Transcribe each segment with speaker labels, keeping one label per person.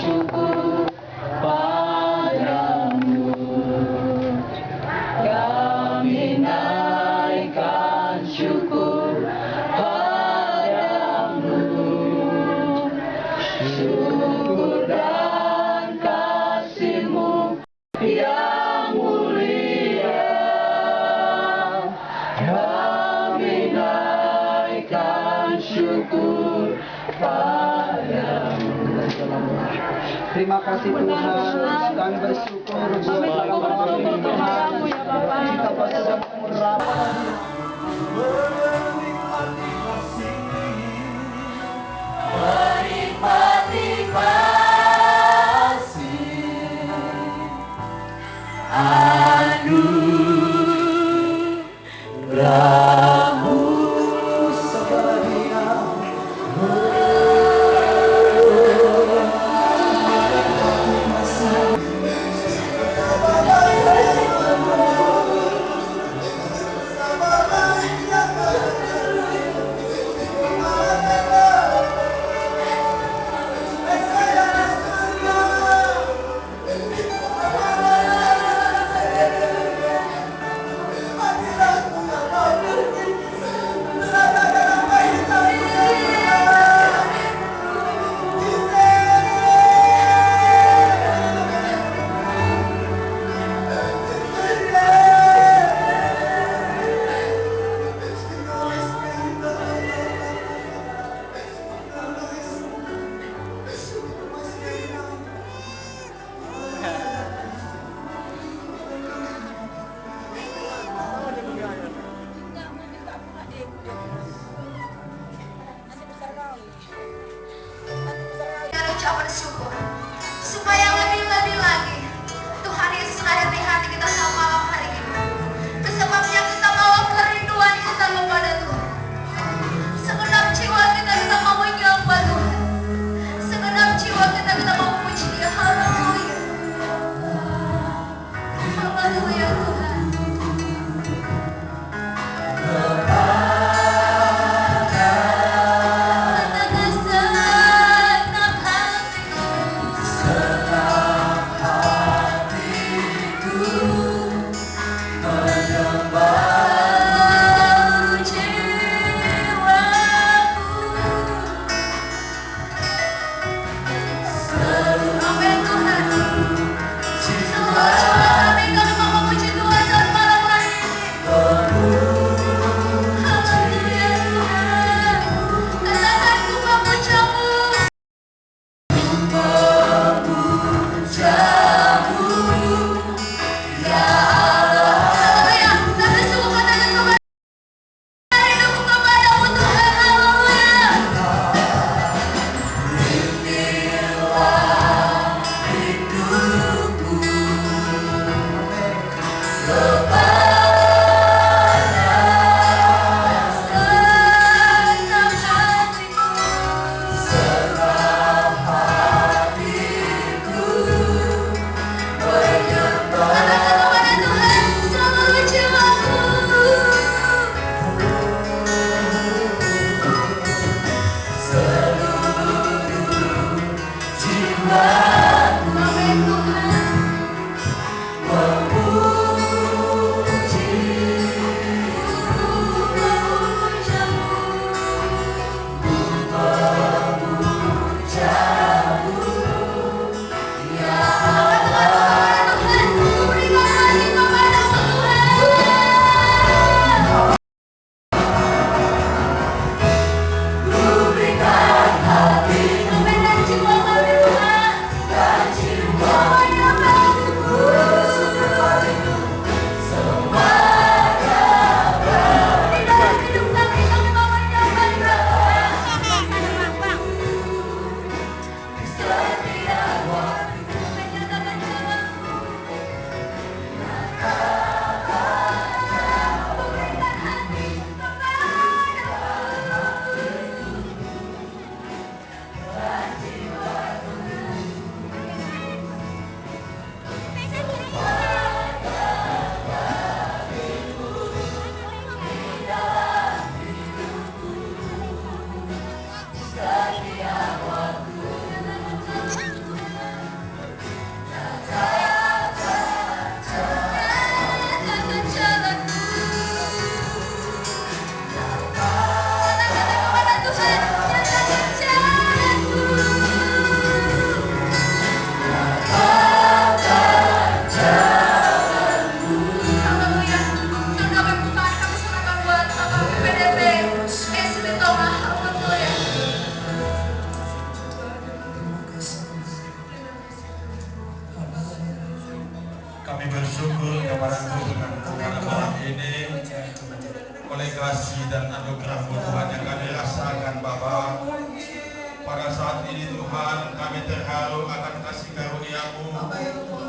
Speaker 1: syukur padamu. Kami naikkan syukur padamu. Syukur dan kasih-Mu yang mulia. Kami naikkan syukur padamu.
Speaker 2: Terima kasih Tuhan, kami bersyukur buat malam ini Tuhan. Kita sudah
Speaker 1: menikmati kasih anugerah-Mu sepenuhnya.
Speaker 3: Ucapan syukur supaya lebih-lebih lagi Tuhan Yesus ada di hati kita sama malam hari ini. Sebabnya kita bawa kerinduan kita kepada Tuhan. Segenap jiwa kita mau menyembah Tuhan. Segenap jiwa kita mau memuji Dia. Haleluya. Haleluya Tuhan. Amin Tuhan. Semua jiwa kami mau memuji Tuhan dalam malam hari ini. Haleluya Tuhan. Katakan ku memuja-Mu. Ya Allah. Haleluya. Kami sungguh katakan kepada rinduku kepadamu Tuhan. Haleluya. Hati
Speaker 4: kami bersyukur kepada Tuhan pada malam ini oleh kasih dan anugerah Tuhan yang kami rasakan Bapa. Pada saat ini Tuhan kami terharu akan kasih karunia-Mu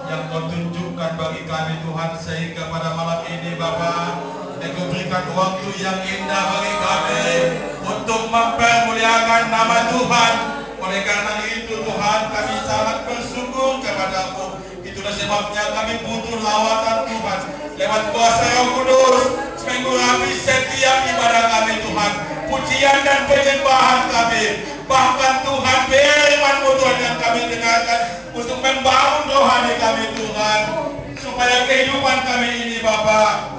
Speaker 4: yang Kau tunjukkan bagi kami Tuhan, sehingga pada malam ini Bapa Engkau berikan waktu yang indah bagi kami untuk mempermuliakan nama Tuhan. Oleh karena itu Tuhan kami sangat bersyukur kepada-Mu. Itulah sebabnya kami butuh lawatan Tuhan lewat kuasa Roh Kudus mengurapi setiap ibadah kami Tuhan, pujian dan penyembahan kami. Bahkan Tuhan firman-Mu Tuhan yang kami dengarkan untuk membangun rohani kami Tuhan, supaya kehidupan kami ini Bapa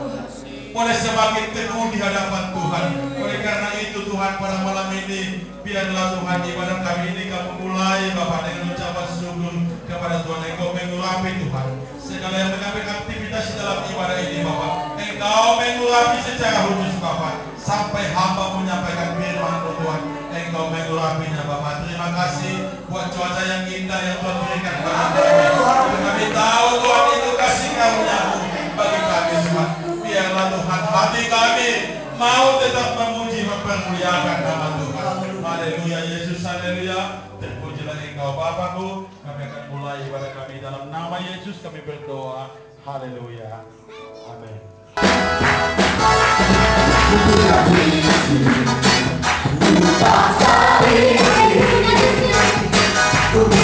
Speaker 4: boleh semakin teguh di hadapan Tuhan. Oleh karena itu Tuhan pada malam ini biarlah Tuhan ibadah kami ini Kau mulai Bapa dengan ucapan syukur kepada Tuhan. Engkau mengurapi Tuhan segala yang mengambil aktivitas dalam ibadah ini Bapa. Engkau mengurapi secara khusus Bapa, sampai hamba menyampaikan firman Tuhan. Engkau mengurapinya Bapa. Terima kasih buat cuaca yang indah yang Tuhan berikan kepada kami. Kami tahu Tuhan itu kasih karunia-Mu bagi kami Tuhan. Biarlah Tuhan hati kami mau tetap memuji mempermuliakan nama Tuhan. Haleluya Yesus, haleluya. Terpujilah Engkau Bapakku. Kami akan mulai ibadah kami dalam nama Yesus kami berdoa. Haleluya. Amin.
Speaker 1: Tuhan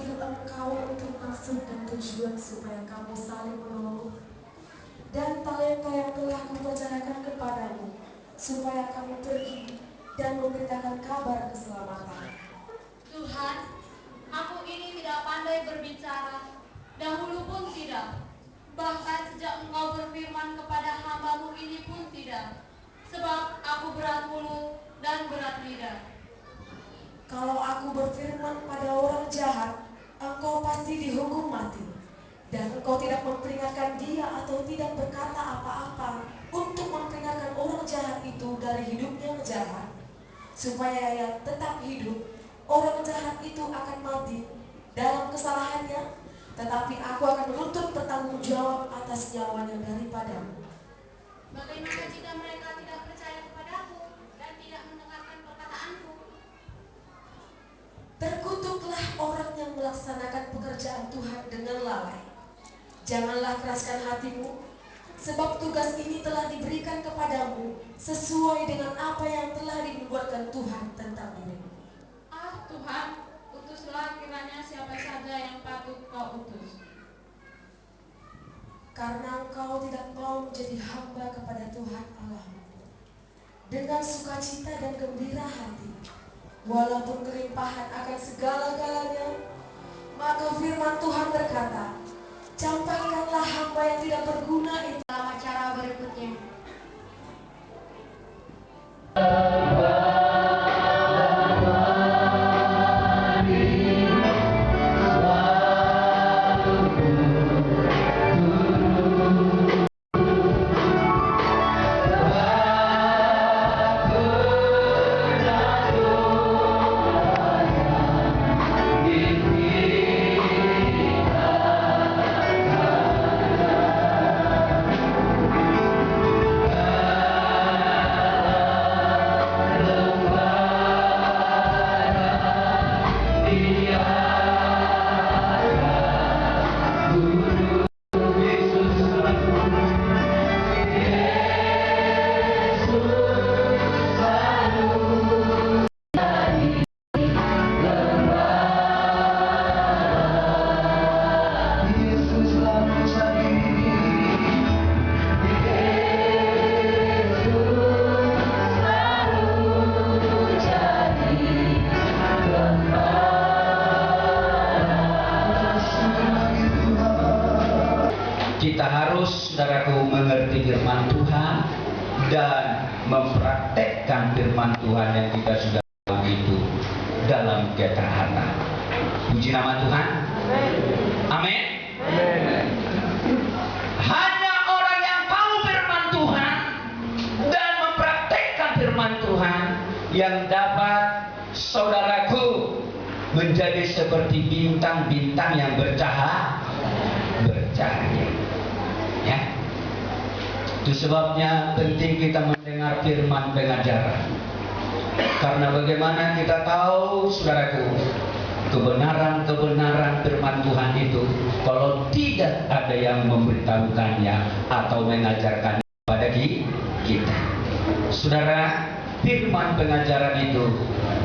Speaker 5: memanggil engkau untuk maksud dan tujuan supaya kamu saling menolong, dan talenta yang telah kupercayakan kepadamu, supaya kamu pergi dan memberitakan kabar keselamatan.
Speaker 3: Tuhan, aku ini tidak pandai berbicara, dahulu pun tidak. Bahkan sejak engkau berfirman kepada hamba-Mu ini pun tidak. Sebab aku berat mulut dan berat lidah.
Speaker 5: Kalau aku berfirman pada orang jahat, engkau pasti dihukum mati. Dan engkau tidak memperingatkan dia atau tidak berkata apa-apa untuk memperingatkan orang jahat itu dari hidupnya yang jahat. Supaya ia tetap hidup, orang jahat itu akan mati dalam kesalahannya, tetapi aku akan menuntut bertanggung jawab atas nyawanya daripadamu.
Speaker 3: Bagaimana jika mereka tidak percaya kepadaku dan tidak mendengarkan perkataanku?
Speaker 5: Terkutuklah orang yang melaksanakan pekerjaan Tuhan dengan lalai. Janganlah keraskan hatimu, sebab tugas ini telah diberikan kepadamu sesuai dengan apa yang telah dinubuatkan Tuhan tentangmu.
Speaker 3: Ah Tuhan, utuslah kiranya siapa saja yang patut kau utus.
Speaker 5: Karena engkau tidak mau menjadi hamba kepada Tuhan Allahmu dengan sukacita dan gembira hati, walaupun kelimpahan akan segala-galanya, maka firman Tuhan berkata, campakkanlah hamba yang tidak berguna itu
Speaker 3: Dalam acara berikutnya.
Speaker 2: Kita harus, saudaraku, mengerti firman Tuhan dan mempraktekkan firman Tuhan yang kita sudah tahu itu dalam ketaatan. Puji nama Tuhan. Amin. Hanya orang yang tahu firman Tuhan dan mempraktekkan firman Tuhan yang dapat, saudaraku, menjadi seperti bintang-bintang yang bercahaya. Ya, itu sebabnya penting kita mendengar firman pengajaran. Karena bagaimana kita tahu, saudaraku, kebenaran-kebenaran firman Tuhan itu kalau tidak ada yang memberitahukannya atau mengajarkannya kepada kita. Saudara, firman pengajaran itu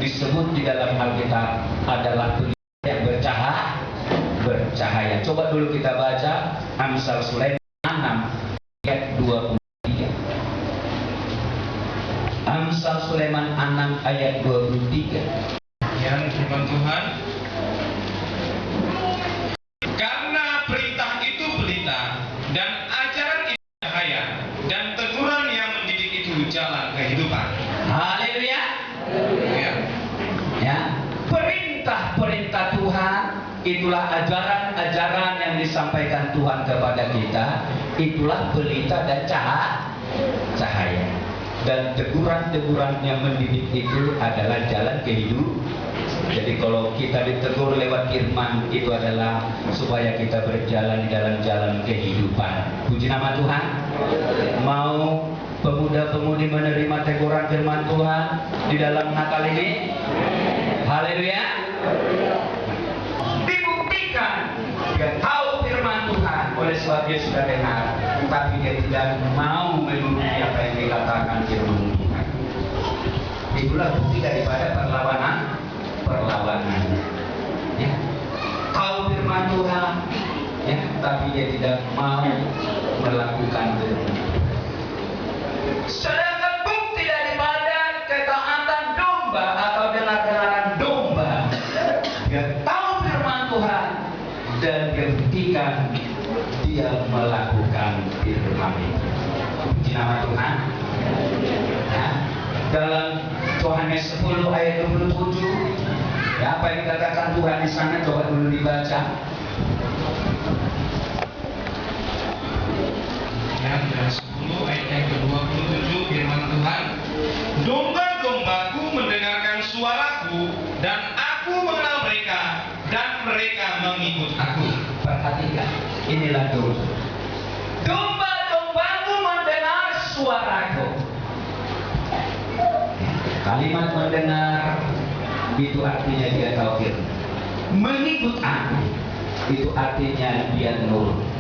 Speaker 2: disebut di dalam Alkitab adalah pelita yang bercahaya. Coba dulu kita baca Amsal Sulaiman 6 ayat 23. Amsal Sulaiman 6 ayat 23.
Speaker 4: Yang firman Tuhan, karena perintah itu pelita dan ajaran itu cahaya dan teguran yang mendidik itu jalan kehidupan.
Speaker 2: Haleluya.
Speaker 4: Ya.
Speaker 2: Ya, perintah-perintah Tuhan itulah ajaran-ajaran yang disampaikan Tuhan kepada kita. Itulah pelita dan cahaya. Dan teguran-teguran yang mendidik itu adalah jalan kehidupan. Jadi kalau kita ditegur lewat firman, itu adalah supaya kita berjalan di dalam jalan kehidupan. Puji nama Tuhan. Mau pemuda-pemudi menerima teguran firman Tuhan di dalam Natal ini? Haleluya. Dibuktikan dia tahu firman Tuhan, oleh sebab dia sudah dengar, tapi dia tidak mau menuruti apa yang dikatakan firman Tuhan. Itulah bukti daripada perlawanan. Ya. tetapi dia tidak mau melakukan firman. Sedangkan bukti daripada ketaatan domba atau dengar-dengaran domba, dia tahu firman Tuhan dan dia buktikan dia melakukan firman itu. Puji nama Tuhan. Nah, dalam Yohanes 10 ayat 27, ya, apa yang dikatakan Tuhan di sana coba dulu dibaca.
Speaker 6: Ya, Yohanes 10 ayat yang ke-27 firman Tuhan, domba-dombaku mendengarkan suaraku dan aku mengenal mereka dan mereka mengikut aku.
Speaker 2: Perhatikan, inilah domba. Domba-dombaku mendengar suaraku. Kalimat mendengar itu artinya dia tahu firman. Mengikut aku itu artinya dia nurut.